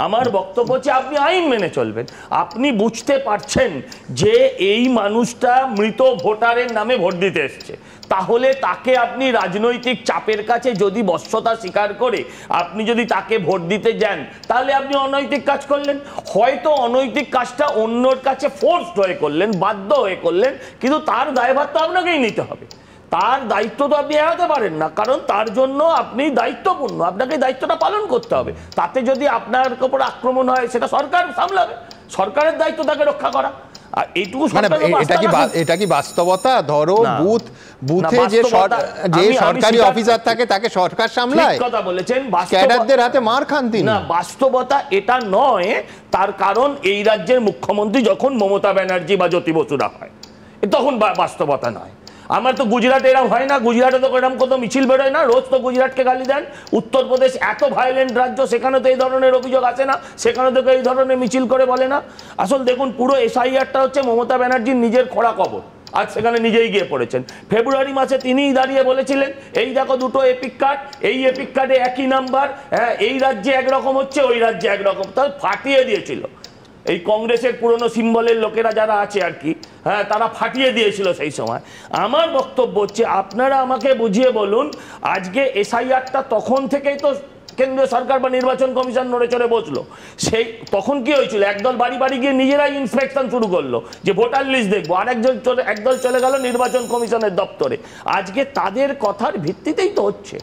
আমার বক্তব্য হচ্ছে আপনি আইন মেনে চলবেন। আপনি বুঝতে পারছেন যে এই মানুষটা মৃত ভোটারের নামে ভোট দিতে এসছে, তাহলে তাকে আপনি রাজনৈতিক চাপের কাছে যদি বশ্যতা স্বীকার করে আপনি যদি তাকে ভোট দিতে যান, তাহলে আপনি অনৈতিক কাজ করলেন। হয়তো অনৈতিক কাজটা অন্যর কাছে ফোর্সড হয়ে করলেন, বাধ্য হয়ে করলেন, কিন্তু তার দায়ভার তো আপনাকেই নিতে হবে। তার দায়িত্ব তো আপনি এড়াতে পারেন না, কারণ তার জন্য আপনি দায়িত্বপূর্ণ, আপনাকে দায়িত্বটা পালন করতে হবে। তাতে যদি আপনার উপর আক্রমণ হয় সেটা সরকার সামলাবে, সরকারের দায়িত্ব তাকে রক্ষা করা। আর এইটুকু এটা কি বাস্তবতা? ধরো বুথে যে সরকারি অফিসার থাকে তাকে সরকার সামলায়, কথা বলেছেন, ক্যাডারদের হাতে মার খান তিনি। না, বাস্তবতা এটা নয়। তার কারণ এই রাজ্যের মুখ্যমন্ত্রী যখন মমতা ব্যানার্জি বা জ্যোতি বসুরা হয়, তখন বাস্তবতা নয়। আমার তো গুজরাটে এরকম হয় না, গুজরাটে তো এরকম কত মিছিল বেরোয় না, রোজ তো গুজরাটকে গালি দেন। উত্তরপ্রদেশ এত ভায়োলেন্ট রাজ্য, সেখানে তো এই ধরনের অভিযোগ আসে না, সেখানে তো এই ধরনের মিছিল করে বলে না। আসল দেখুন, পুরো এসআইআরটা হচ্ছে মমতা ব্যানার্জির নিজের খোঁড়া কবর। আজ সেখানে নিজেই গিয়ে পড়েছেন। ফেব্রুয়ারি মাসে তিনিই দাঁড়িয়ে বলেছিলেন এই দেখো দুটো এপিক কার্ড, এই এপিক কার্ডে একই নাম্বার, হ্যাঁ এই রাজ্যে একরকম হচ্ছে, ওই রাজ্যে একরকম, তাহলে ফাটিয়ে দিয়েছিল। এই কংগ্রেসের পুরনো সিম্বলের লোকেরা যারা আছে আর কি, হ্যাঁ তারা ফাটিয়ে দিয়েছিল সেই সময়। আমার বক্তব্য হচ্ছে আপনারা আমাকে বুঝিয়ে বলুন, আজকে এসআইআরটা তখন থেকেই তো কেন্দ্রীয় সরকার বা নির্বাচন কমিশন নড়ে চড়ে বসলো। সেই তখন কি হয়েছিল, একদল বাড়ি বাড়ি গিয়ে নিজেরাই ইন্সপেকশন শুরু করলো যে ভোটার লিস্ট দেখবো, একদল চলে গেল নির্বাচন কমিশনের দপ্তরে। আজকে তাদের কথার ভিত্তিতেই তো হচ্ছে।